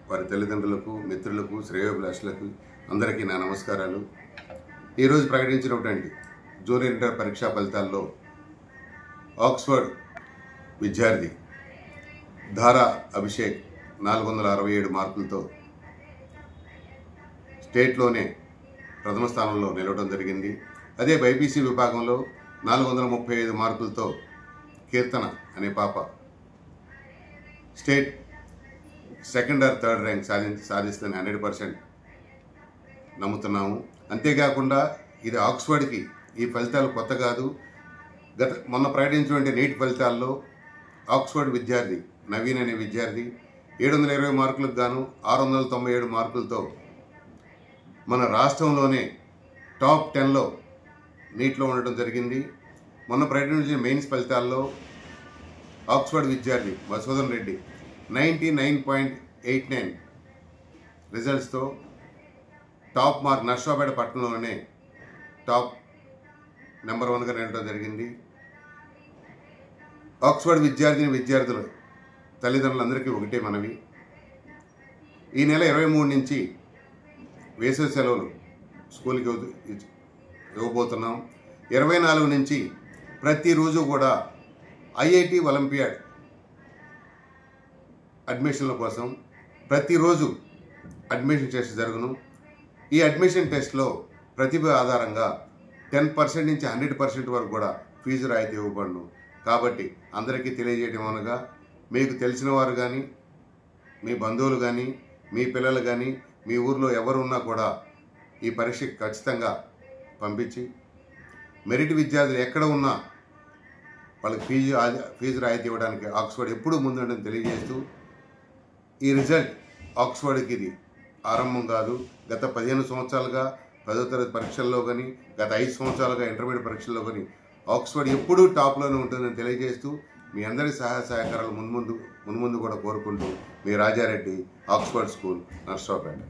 వారి తల్లిదండ్రులకు, మిత్రులకు, శ్రేయోభిలాషులకు అందరికీ నా నమస్కారాలు. ఈరోజు ప్రకటించినటువంటి జూనియర్ ఇంటర్ పరీక్షా ఫలితాల్లో ఆక్స్ఫర్డ్ విద్యార్థి ధారా అభిషేక్ 467 మార్కులతో స్టేట్లోనే ప్రథమ స్థానంలో నిలవడం జరిగింది. అదే బైపీసీ విభాగంలో 435 మార్కులతో కీర్తన అనే పాప state second or third rank సాధిస్తుంది 100% నమ్ముతున్నాము. అంతేకాకుండా ఇది ఆక్స్ఫర్డ్కి ఈ ఫలితాలు కొత్త కాదు. మొన్న ప్రకటించినటువంటి నీట్ ఫలితాల్లో ఆక్స్ఫర్డ్ విద్యార్థి నవీన్ అనే విద్యార్థి 720 మార్కులకు గాను 697 మార్కులతో మన రాష్ట్రంలోనే టాప్ 10లో నీట్లో ఉండటం జరిగింది. మొన్న ప్రకటించిన మెయిన్స్ ఫలితాల్లో ఆక్స్ఫర్డ్ విద్యార్థి మధుసూదన్ రెడ్డి 99.89 రిజల్ట్స్తో టాప్ మార్క్ నర్సాపేట పట్టణంలోనే టాప్ నెంబర్ 1గా నిలవడం జరిగింది. ఆక్స్ఫర్డ్ విద్యార్థులు తల్లిదండ్రులందరికీ ఒకటే మనవి, ఈ నెల 23 నుంచి వేసవి సెలవులు స్కూల్కి ఇవ్వబోతున్నాం. 24 నుంచి ప్రతిరోజు కూడా ఐఐటి ఒలింపియాడ్ అడ్మిషన్ల కోసం ప్రతిరోజు అడ్మిషన్ టెస్ట్ జరుగును. ఈ అడ్మిషన్ టెస్ట్లో ప్రతిభ ఆధారంగా 10% నుంచి 100% వరకు కూడా ఫీజు రాయితీ ఇవ్వబడును. కాబట్టి అందరికీ తెలియజేయడం అనగా, మీకు తెలిసిన వారు కానీ, మీ బంధువులు కానీ, మీ పిల్లలు కానీ, మీ ఊర్లో ఎవరు ఉన్నా కూడా ఈ పరీక్షకి ఖచ్చితంగా పంపించి మెరిట్ విద్యార్థులు ఎక్కడ ఉన్నా వాళ్ళకి ఫీజు రాయితీ ఇవ్వడానికి ఆక్స్ఫర్డ్ ఎప్పుడూ ముందుండని తెలియజేస్తూ, ఈ రిజల్ట్ ఆక్స్ఫర్డ్కి ఇది ఆరంభం కాదు. గత 15 సంవత్సరాలుగా 10వ తరగతి పరీక్షల్లో కానీ, గత 5 సంవత్సరాలుగా ఇంటర్మీడియట్ పరీక్షల్లో కానీ ఆక్స్ఫర్డ్ ఎప్పుడూ టాప్లోనే ఉంటుందని తెలియజేస్తూ, మీ అందరి సహాయ సహకారాలు మున్ముందు కూడా కోరుకుంటూ, మీ రాజారెడ్డి, ఆక్స్ఫర్డ్ స్కూల్, నర్సాపేట.